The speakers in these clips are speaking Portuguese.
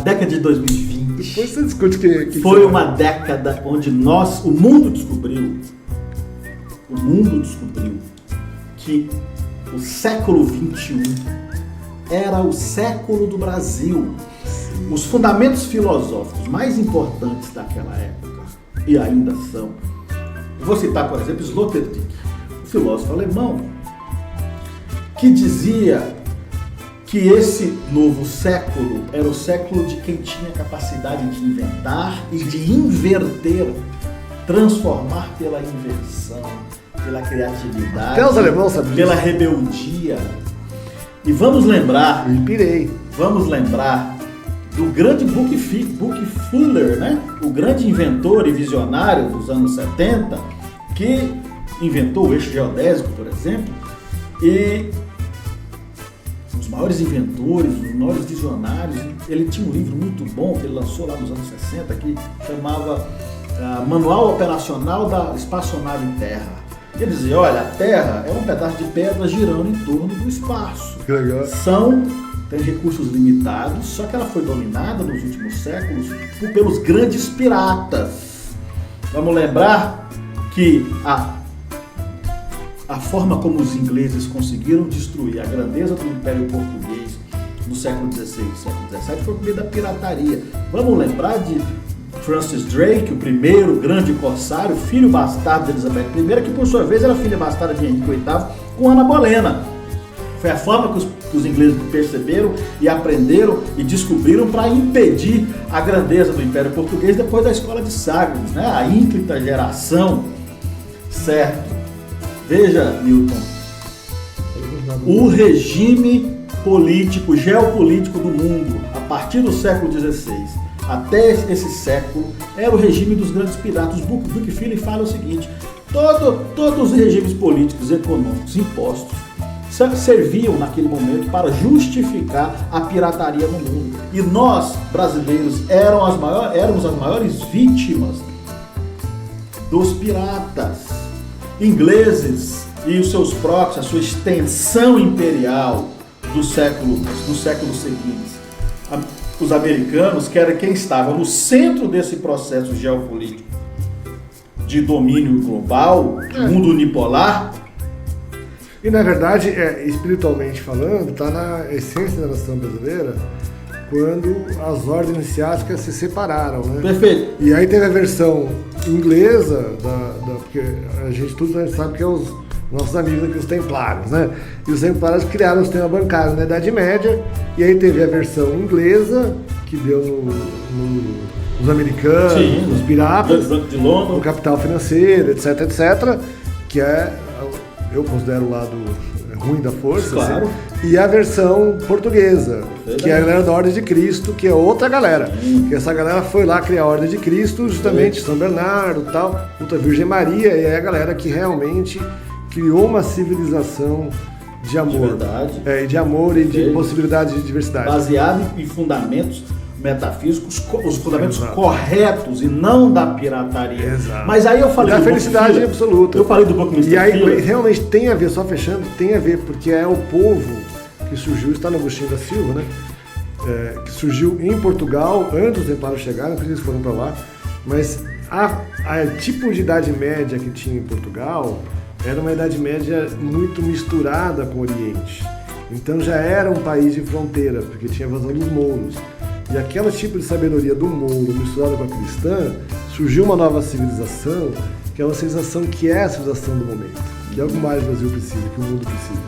década de 2020 Depois você discute que foi uma década onde o mundo descobriu que o século XXI era o século do Brasil. Os fundamentos filosóficos mais importantes daquela época, e ainda são, vou citar, por exemplo, Sloterdijk, um filósofo alemão, que dizia que esse novo século era o século de quem tinha capacidade de inventar e de inverter, transformar pela inversão, pela criatividade, até os alemães sabiam pela disso. rebeldia. E vamos lembrar do grande Buck Fuller, né? O grande inventor e visionário dos anos 70, que inventou o eixo geodésico, por exemplo, e os maiores inventores, os maiores visionários. Ele tinha um livro muito bom que ele lançou lá nos anos 60, que chamava Manual Operacional da Espaçonave Terra. Ele dizia, olha, a Terra é um pedaço de pedra girando em torno do espaço. Que legal. Tem recursos limitados, só que ela foi dominada nos últimos séculos pelos grandes piratas. Vamos lembrar que a forma como os ingleses conseguiram destruir a grandeza do Império Português no século XVI e século XVII foi por meio da pirataria. Vamos lembrar de Francis Drake, o primeiro grande corsário, filho bastardo de Elizabeth I, que por sua vez era filha bastarda de Henrique VIII, com Ana Bolena. Foi a forma que os ingleses perceberam e aprenderam e descobriram para impedir a grandeza do Império Português depois da Escola de Sagres, né? A ínclita geração, certo? Veja, Milton, o regime político, geopolítico do mundo, a partir do século XVI até esse século, era o regime dos grandes piratas. O Buck Fuller fala o seguinte: todos os regimes políticos, econômicos, impostos, serviam naquele momento para justificar a pirataria no mundo. E nós, brasileiros, éramos as maiores vítimas dos piratas. Ingleses e os seus próprios, a sua extensão imperial dos séculos seguintes. Os americanos, que era quem estava no centro desse processo geopolítico de domínio global, mundo unipolar. E na verdade, espiritualmente falando, está na essência da nação brasileira quando as ordens iniciáticas se separaram, né? Perfeito. E aí teve a versão inglesa, porque a gente sabe que é os nossos amigos aqui, os templários, né? E os templários criaram o sistema bancário na Idade Média, e aí teve a versão inglesa, que deu nos americanos, sim, nos piratas, de Londres, no capital financeiro, etc, etc, que eu considero o lado ruim da força, claro. Assim, e a versão portuguesa, que é a galera da Ordem de Cristo, que é outra galera. Que essa galera foi lá criar a Ordem de Cristo, justamente São Bernardo, tal, Puta Virgem Maria, e é a galera que realmente criou uma civilização de amor. De amor e de possibilidade de diversidade. Baseado em fundamentos metafísicos, os fundamentos corretos e não da pirataria. Exato. Mas aí eu falei da felicidade absoluta. Eu falei do Buckminster E aí Fuller. realmente tem a ver, só fechando, tem a ver, porque é o povo que surgiu, está no Agostinho da Silva, né? Que surgiu em Portugal, antes dos templários chegarem, porque eles foram para lá, mas a tipo de idade média que tinha em Portugal era uma idade média muito misturada com o Oriente. Então já era um país de fronteira, porque tinha a invasão dos mouros. E aquele tipo de sabedoria do mouro misturada com a cristã, surgiu uma nova civilização, que é uma civilização que é a civilização do momento, que é o que mais o Brasil precisa, que o mundo precisa.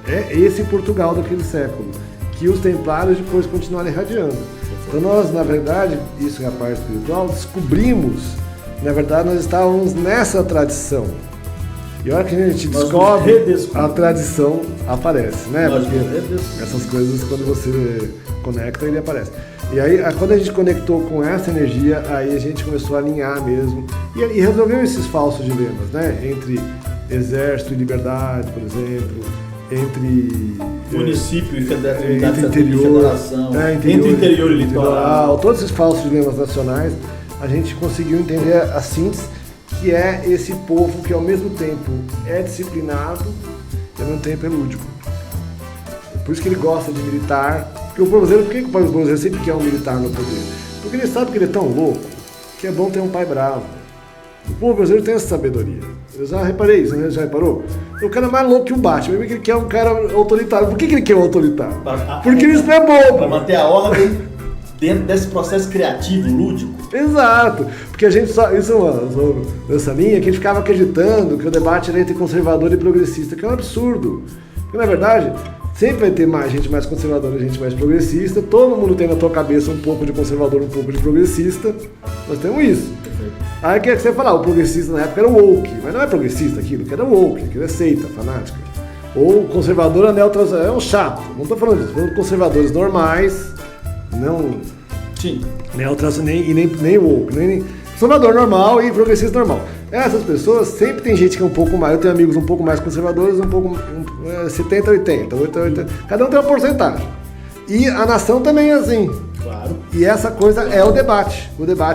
É esse Portugal daquele século, que os templários depois continuaram irradiando. Então nós, na verdade, isso é a parte espiritual, descobrimos, na verdade nós estávamos nessa tradição. E a hora que a gente descobre, a tradição aparece, né? Porque essas coisas, quando você conecta, ele aparece. E aí, quando a gente conectou com essa energia, aí a gente começou a alinhar mesmo. E resolveu esses falsos dilemas, né? Entre exército e liberdade, por exemplo, entre município e federação, entre interior e litoral. Todos esses falsos dilemas nacionais, a gente conseguiu entender a síntese, que é esse povo que ao mesmo tempo é disciplinado e ao mesmo tempo é lúdico. Por isso que ele gosta de militar, Porque o brasileiro, por que o povo brasileiro sempre quer um militar no poder? Porque ele sabe que ele é tão louco que é bom ter um pai bravo. O povo brasileiro tem essa sabedoria. Eu já reparei isso, né? Já reparou? O cara é mais louco que o Batman. Ele quer um cara autoritário. Por que ele quer um autoritário? Porque isso não é bobo. Para manter a ordem dentro desse processo criativo, lúdico. Exato. Porque a gente só... Isso é uma nessa linha que a gente ficava acreditando que o debate era entre conservador e progressista, que é um absurdo. Porque, na verdade, sempre vai ter mais gente mais conservadora e gente mais progressista. Todo mundo tem na tua cabeça um pouco de conservador, um pouco de progressista. Nós temos isso. Aí que você falar, o progressista na época era o woke, mas não é progressista aquilo, que era woke, aquilo é seita, fanática. Ou conservador é um chato, não estou falando disso, estou falando de conservadores normais, não... Sim. Nem woke, nem conservador normal e progressista normal. Essas pessoas sempre tem gente que é um pouco mais, eu tenho amigos um pouco mais conservadores, 70, 80, 80, cada um tem uma porcentagem. E a nação também é assim. Claro. E essa coisa é o debate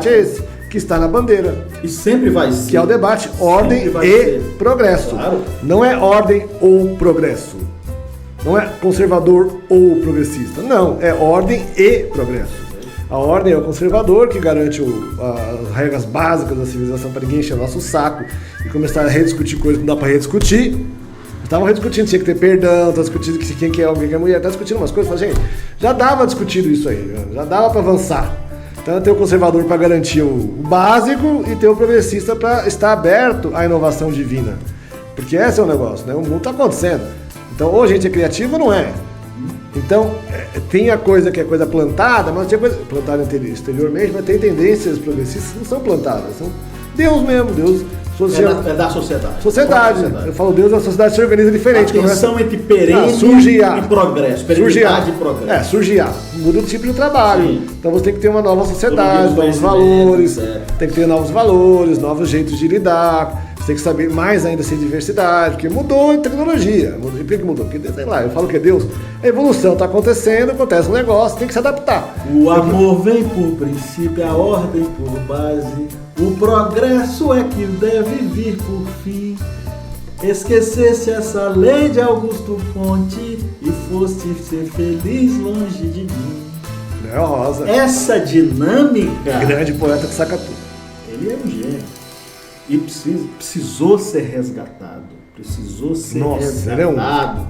é esse. Que está na bandeira. E sempre vai ser. Que é o debate ordem e progresso. Claro. Não é ordem ou progresso. Não é conservador ou progressista. Não, é ordem e progresso. A ordem é o conservador que garante as regras básicas da civilização para ninguém encher o nosso saco e começar a rediscutir coisas que não dá para rediscutir. Estavam rediscutindo, tinha que ter perdão, estavam discutindo quem que é homem, quem que é mulher, estavam discutindo umas coisas. Falei, gente, já dava discutido isso aí, já dava para avançar. Então tem o conservador para garantir o básico e tem o progressista para estar aberto à inovação divina. Porque esse é o negócio, né? O mundo está acontecendo. Então ou a gente é criativo ou não é. Então tem a coisa que é coisa plantada, mas tem coisa plantada exteriormente, mas tem tendências progressistas que não são plantadas. São Deus mesmo, Deus social. É da sociedade. Sociedade. Eu falo Deus, a sociedade se organiza diferente. A tensão entre perene e progresso. Perenidade e progresso. Surge muda o tipo de trabalho. Sim. Então você tem que ter uma nova sociedade, novos valores, tem que ter novos valores, novos jeitos de lidar. Você tem que saber mais ainda ser diversidade, porque mudou a tecnologia. E por que mudou? Porque, sei lá, eu falo que é Deus. A evolução está acontecendo, acontece um negócio, tem que se adaptar. O amor vem por princípio, a ordem por base. O progresso é que deve vir por fim. Esquecesse essa lei de Augusto Conte e fosse ser feliz longe de mim. Léo Rosa. Essa dinâmica... Grande poeta que saca tudo. Ele é um gênio. E precisou ser resgatado. Precisou ser resgatado. Ele é um...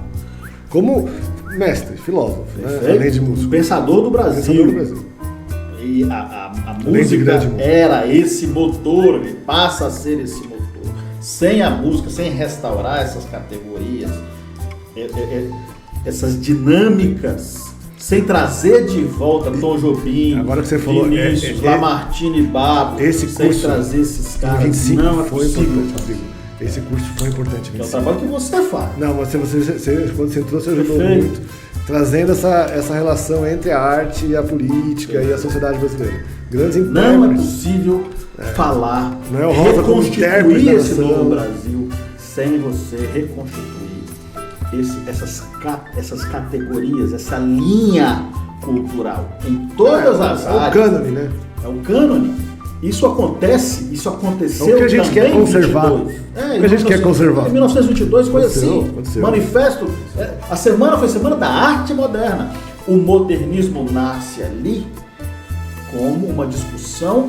Como mestre, filósofo, né? Além de músico. Pensador do Brasil. E a música era esse motor, ele passa a ser esse motor. Sem a música, sem restaurar essas categorias, essas dinâmicas, sem trazer de volta Tom Jobim, agora que você falou, Vinícius, Lamartine Babo, sem trazer esses caras, não é possível. Esse curso foi importante. É o trabalho que você faz. Não, você quando você entrou, você ajudou muito. Trazendo essa relação entre a arte e a política e a sociedade brasileira. Grandes intérpretes. Não é possível falar, não é o Rosa reconstituir esse novo Brasil sem você reconstituir essas categorias, essa linha cultural em todas as áreas. É o cânone, né? É o cânone. Isso aconteceu o que a gente quer conservar. O que a gente quer conservar. Em 1922 foi assim. Aconteceu. Manifesto. A semana foi a Semana da Arte Moderna. O modernismo nasce ali como uma discussão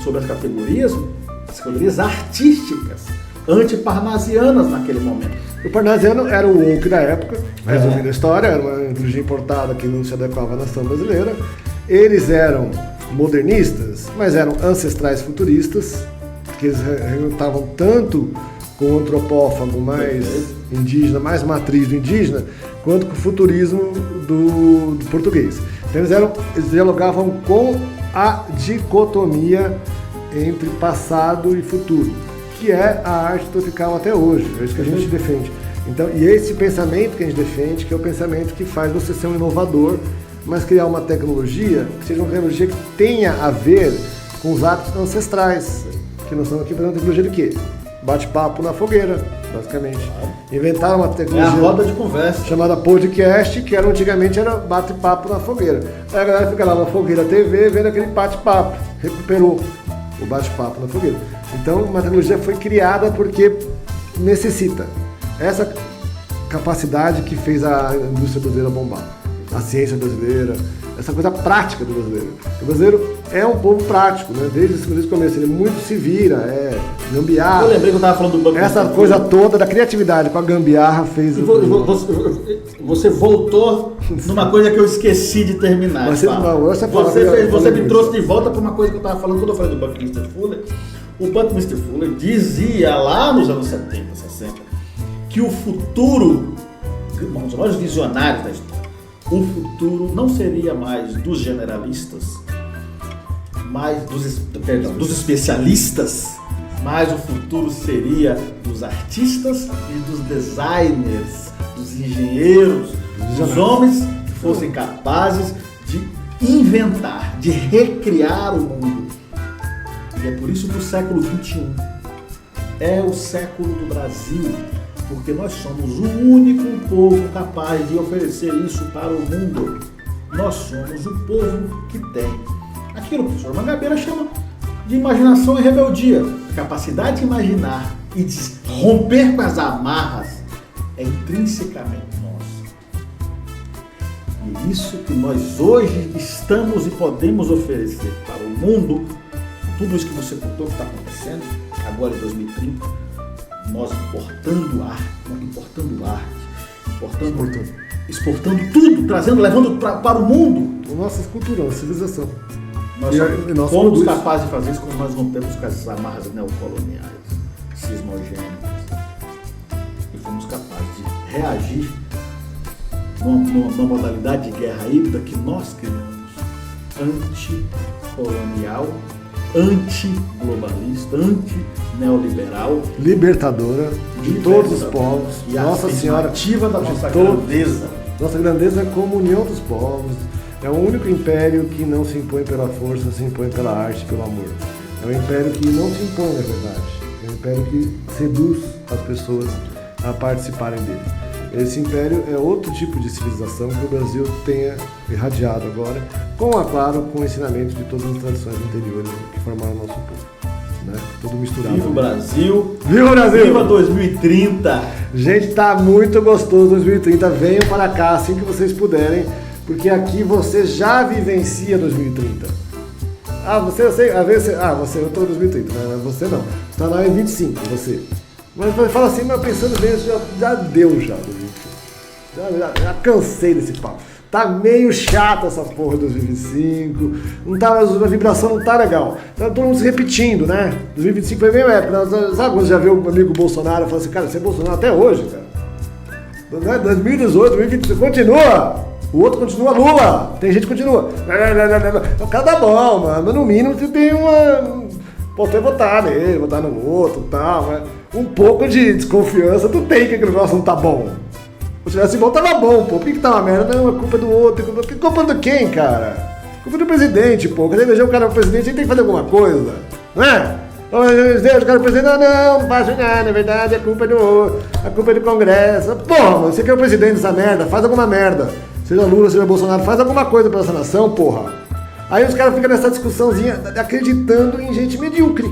sobre as categorias artísticas, antiparnasianas naquele momento. O parnasiano era o woke da época, resumindo a história, era uma ideologia importada que não se adequava à nação brasileira. Eles eram modernistas, mas eram ancestrais futuristas, que eles relutavam tanto com o antropófago mais indígena, mais matriz do indígena, quanto com o futurismo do português. Então eles dialogavam com a dicotomia entre passado e futuro, que é a arte tropical até hoje, é isso que a gente defende. Então, e esse pensamento que a gente defende, que é o pensamento que faz você ser um inovador, mas criar uma tecnologia que seja uma tecnologia que tenha a ver com os hábitos ancestrais, que nós estamos aqui fazendo tecnologia de quê? Bate-papo na fogueira, basicamente. Inventaram uma tecnologia a roda de conversa chamada podcast, que antigamente era bate-papo na fogueira. Aí a galera fica lá na fogueira TV vendo aquele bate-papo, recuperou o bate-papo na fogueira. Então, uma tecnologia foi criada porque necessita essa capacidade que fez a indústria brasileira bombar. a ciência brasileira, essa coisa prática do brasileiro. O brasileiro é um povo prático, né? Desde o começo, ele muito se vira, gambiarra. Eu lembrei que eu estava falando do Banco Essa coisa toda da criatividade com a gambiarra fez... Você voltou numa coisa que eu esqueci de terminar. Você me trouxe de volta para uma coisa que eu estava falando quando eu falei do Buckminster Fuller. O Buckminster Fuller dizia lá nos anos 70, 60, que o futuro, um dos maiores visionários da história, o futuro não seria mais dos generalistas, mais dos especialistas, mas o futuro seria dos artistas e dos designers, dos engenheiros, dos homens que fossem capazes de inventar, de recriar o mundo. E é por isso que o século XXI é o século do Brasil, porque nós somos o único povo capaz de oferecer isso para o mundo. Nós somos o povo que tem aquilo que o professor Mangabeira chama de imaginação e rebeldia. A capacidade de imaginar e de romper com as amarras é intrinsecamente nossa. E isso que nós hoje estamos e podemos oferecer para o mundo, tudo isso que você contou que está acontecendo, agora em 2030, nós exportando tudo, levando para o mundo. Nossa cultura, nossa civilização. Nós fomos capazes de fazer isso quando nós rompemos com as amarras neocoloniais, cismogênicas. E fomos capazes de reagir numa modalidade de guerra híbrida que nós criamos, anticolonial, antiglobalista, antineoliberal, libertadora de todos os povos, e Nossa Senhora ativa da nossa grandeza. Nossa grandeza é como união dos povos. É o único império que não se impõe pela força, se impõe pela arte, pelo amor. É um império que não se impõe, na verdade. É um império que seduz as pessoas a participarem dele. Esse império é outro tipo de civilização que o Brasil tenha irradiado agora, claro, com o ensinamento de todas as tradições anteriores que formaram o nosso povo. Né? Tudo misturado. Viva o Brasil! Viva o Brasil! Viva 2030! Gente, tá muito gostoso 2030. Venham para cá assim que vocês puderem, porque aqui você já vivencia 2030. Eu tô em 2030, né? Você não. Você tá lá em 25, você. Mas fala assim, mas pensando bem, já deu já 2025. Já cansei desse papo. Tá meio chato essa porra 2025. Não tá, a vibração não tá legal. Tá todo mundo se repetindo, né? 2025 foi meio época. Sabe quando você já viu o amigo Bolsonaro e fala assim, cara, você é Bolsonaro até hoje, cara. 2018, 2025, continua! O outro continua Lula. Tem gente que continua. O cara dá bom, mano. Mas no mínimo você tem uma... Pode votar nele, votar no outro e tal. Mas um pouco de desconfiança tu tem que aquele negócio não tá bom. Se tivesse bom, tava bom, pô. Por que tá uma merda? Não, é culpa do outro. Culpa do quem, cara? Culpa do presidente, pô. Quando ele eleger o cara pro presidente, ele tem que fazer alguma coisa. Não é? O cara presidente, não faço nada, na verdade, a culpa é do outro. A culpa é do Congresso. Porra, mano, você que é o presidente dessa merda, faz alguma merda. Seja Lula, seja Bolsonaro, faz alguma coisa pra essa nação, porra. Aí os caras ficam nessa discussãozinha acreditando em gente medíocre.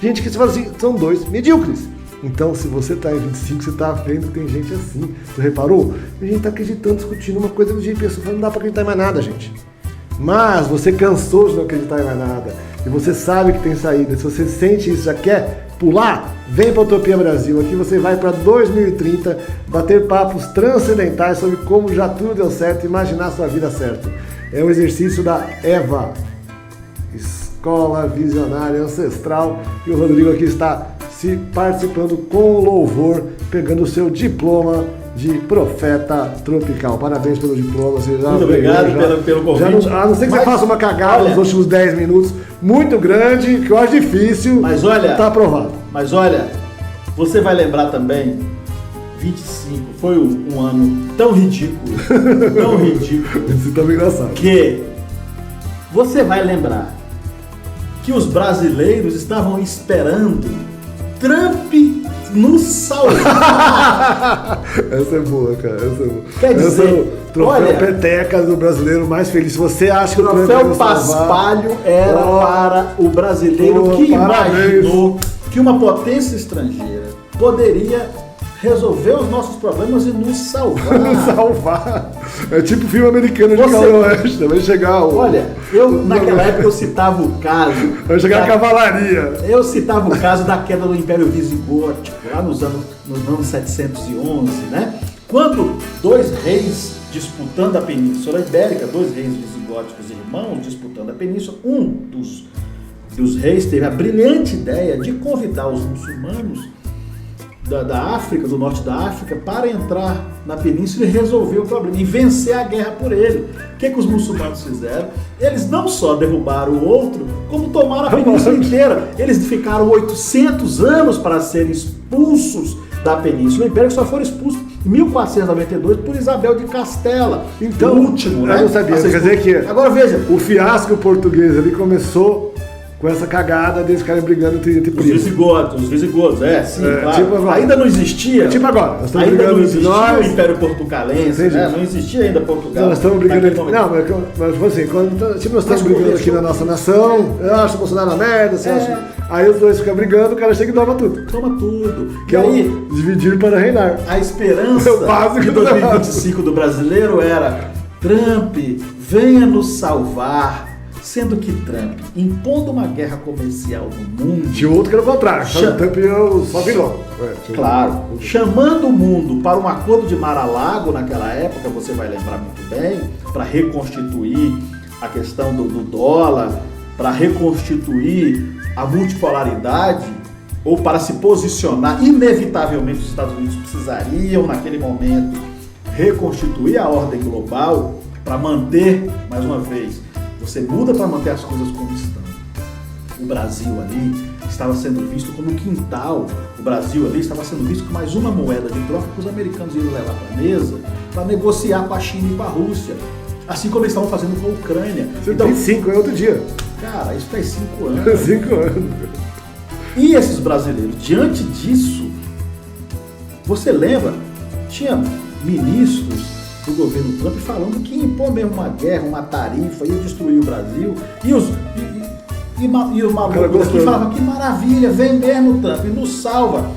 Gente que se fala assim, são dois medíocres. Então, se você tá em 25, você tá vendo que tem gente assim. Você reparou? A gente tá acreditando, discutindo uma coisa do jeito de pessoa, não dá pra acreditar em mais nada, gente. Mas você cansou de não acreditar em mais nada. E você sabe que tem saída. Se você sente isso, já quer pular, vem pra Utopia Brasil. Aqui você vai pra 2030 bater papos transcendentais sobre como já tudo deu certo e imaginar sua vida certo. É um exercício da EVA, Escola Visionária Ancestral, e o Rodrigo aqui está se participando com louvor, pegando o seu diploma de profeta tropical. Parabéns pelo diploma. Você já muito obrigado pelo convite. A não ser que você faça uma cagada nos últimos 10 minutos, muito grande, que eu acho difícil, mas olha, tá aprovado. Mas olha, você vai lembrar também, 25 foi um ano tão ridículo, Isso tá engraçado. Que você vai lembrar que os brasileiros estavam esperando Trump nos salvar. Essa é boa, cara. Essa é boa. Quer dizer, essa é o troféu peteca do brasileiro mais feliz. Se você acha que o troféu Paspalho era para o brasileiro que imaginou que uma potência estrangeira poderia resolver os nossos problemas e nos salvar. Salvar. É tipo filme americano de Você- Oeste, vai chegar o... Olha, naquela época eu citava o caso. Vai chegar a cavalaria. Eu citava o caso da queda do Império Visigótico, lá nos anos 711, né? Quando dois reis disputando a Península Ibérica, dois reis visigóticos irmãos disputando a Península, um dos reis teve a brilhante ideia de convidar os muçulmanos da África, do norte da África, para entrar na península e resolver o problema, e vencer a guerra por ele. O que os muçulmanos fizeram? Eles não só derrubaram o outro, como tomaram a península inteira. Eles ficaram 800 anos para serem expulsos da Península Ibérica, só foram expulsos em 1492 por Isabel de Castela. Então, o último, né? eu não sabia, quer dizer que Agora veja, o fiasco português ali começou com essa cagada deles ficarem brigando entre os primos. visigodos, sim, claro. tipo agora. Ainda não existia. É tipo agora, nós estamos Ainda brigando não entre existia nós. o Império Portugalense, Entendi. né? Não existia ainda Portugal. Nós estamos brigando naquele entre... momento. Não, mas tipo assim, nós estamos Mas brigando começou- aqui na nossa nação, eu acho o Bolsonaro uma merda, você acha... Aí os dois ficam brigando, o cara chega e toma tudo. Toma tudo. Que é o dividir para reinar. A esperança É o básico de do 2025 do brasileiro era: Trump, venha nos salvar. Sendo que Trump, impondo uma guerra comercial no mundo, Tinha outro que era o contrário, só o Trump só vilão. claro, chamando o mundo para um acordo de Mar-a-Lago naquela época, você vai lembrar muito bem, para reconstituir a questão do dólar, para reconstituir a multipolaridade, ou para se posicionar, inevitavelmente os Estados Unidos precisariam, naquele momento, reconstituir a ordem global para manter, mais uma vez, você muda para manter as coisas como estão. O Brasil ali estava sendo visto como quintal. O Brasil ali estava sendo visto como mais uma moeda de troca que os americanos iam levar para a mesa para negociar com a China e com a Rússia. Assim como eles estavam fazendo com a Ucrânia. Então, 5 é outro dia. Cara, isso faz 5 anos. 5 anos. E esses brasileiros, diante disso, você lembra, tinha ministros do governo Trump falando que impor mesmo uma guerra, uma tarifa, ia destruir o Brasil, e os malucos aqui falavam: que maravilha, vem mesmo Trump, nos salva.